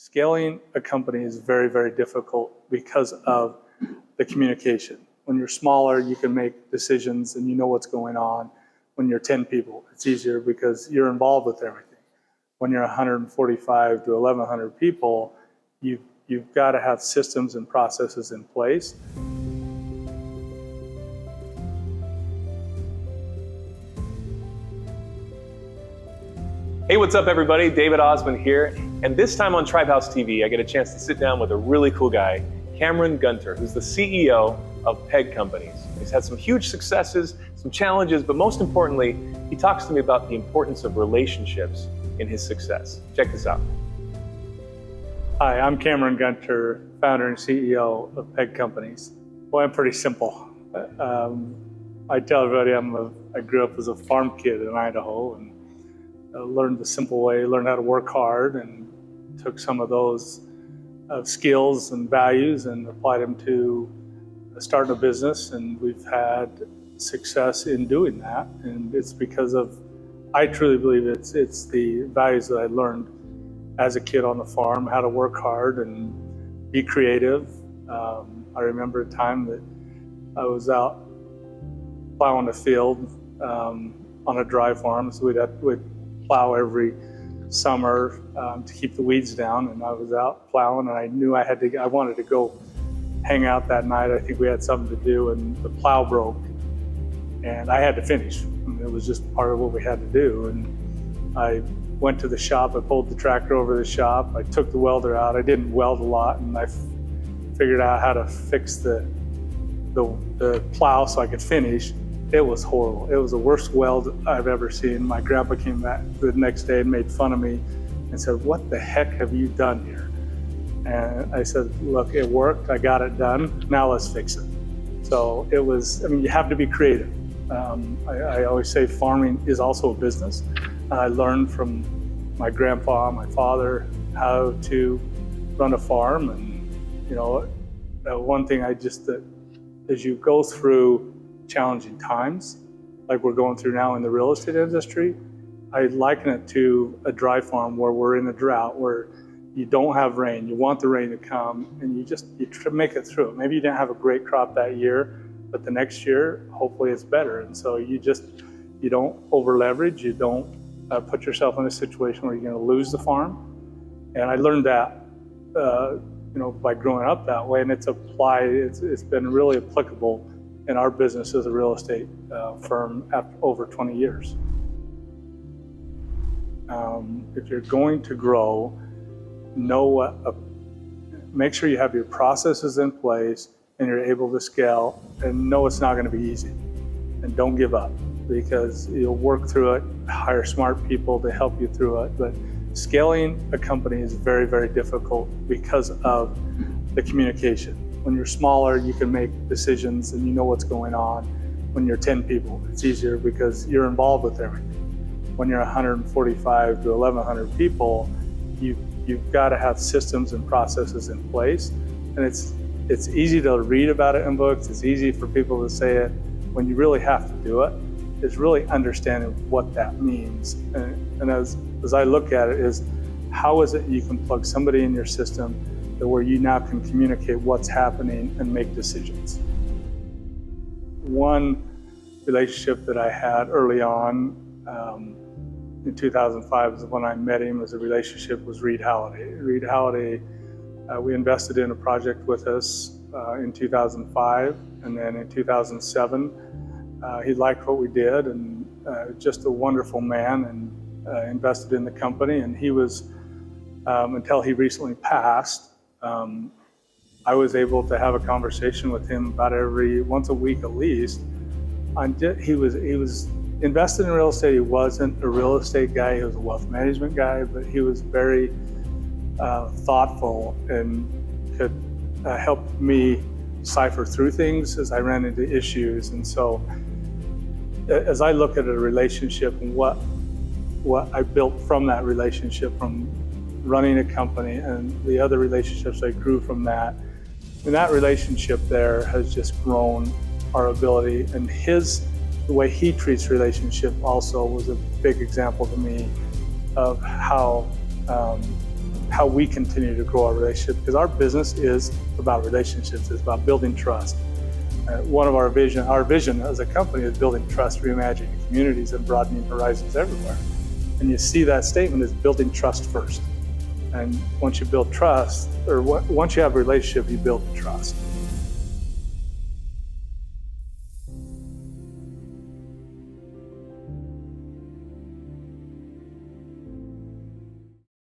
Scaling a company is very, very difficult because of the communication. When you're smaller, you can make decisions and you know what's going on. When you're 10 people, it's easier because you're involved with everything. When you're 145 to 1,100 people, you've got to have systems and processes in place. Hey, what's up everybody? David Osmond here. And this time on TribeHouse TV, I get a chance to sit down with a really cool guy, Cameron Gunter, who's the CEO of PEG Companies. He's had some huge successes, some challenges, but most importantly, he talks to me about the importance of relationships in his success. Check this out. Hi, I'm Cameron Gunter, founder and CEO of PEG Companies. Well, I'm pretty simple. I tell everybody I grew up as a farm kid in Idaho and learned the simple way, learned how to work hard, and took some of those skills and values and applied them to starting a business. And we've had success in doing that. And it's because I truly believe it's the values that I learned as a kid on the farm, how to work hard and be creative. I remember a time that I was out plowing a field on a dry farm, so we'd plow every summer to keep the weeds down, and I was out plowing and I knew I wanted to go hang out that night. I think we had something to do, and the plow broke and I had to finish. It was just part of what we had to do. And I went to the shop, I pulled the tractor over to the shop, I took the welder out. I didn't weld a lot, and I figured out how to fix the plow so I could finish. It was horrible. It was the worst weld I've ever seen. My grandpa came back the next day and made fun of me and said, "What the heck have you done here?" And I said, "Look, it worked. I got it done. Now let's fix it." So it was, you have to be creative. I always say farming is also a business. I learned from my grandpa, my father, how to run a farm. And, one thing as you go through challenging times, like we're going through now in the real estate industry, I liken it to a dry farm where we're in a drought, where you don't have rain, you want the rain to come, and you try to make it through. Maybe you didn't have a great crop that year, but the next year, hopefully it's better. And so you don't over leverage, you don't put yourself in a situation where you're going to lose the farm. And I learned that, by growing up that way, and it's been really applicable in our business as a real estate firm after over 20 years. If you're going to grow, make sure you have your processes in place and you're able to scale, and know it's not going to be easy. And don't give up, because you'll work through it, hire smart people to help you through it. But scaling a company is very, very difficult because of the communication. When you're smaller, you can make decisions and you know what's going on. When you're 10 people, it's easier because you're involved with everything. When you're 145 to 1,100 people, you've got to have systems and processes in place. And it's easy to read about it in books. It's easy for people to say it. When you really have to do it, it's really understanding what that means. And as I look at it, is how is it you can plug somebody in your system where you now can communicate what's happening and make decisions. One relationship that I had early on in 2005 is when I met him as a relationship was Reed Halliday. Reed Halliday, we invested in a project with us in 2005, and then in 2007, he liked what we did, and just a wonderful man, and invested in the company. And he was, until he recently passed, I was able to have a conversation with him about once a week at least. He was invested in real estate. He wasn't a real estate guy, he was a wealth management guy, but he was very thoughtful and could help me cipher through things as I ran into issues. And so as I look at a relationship and what I built from that relationship, from running a company, and the other relationships I grew from that. And that relationship there has just grown our ability, and the way he treats relationship also was a big example to me of how how we continue to grow our relationship, because our business is about relationships. It's about building trust. One of our vision as a company is building trust, reimagining communities, and broadening horizons everywhere. And you see that statement is building trust first. And once you build trust, or once you have a relationship, you build trust.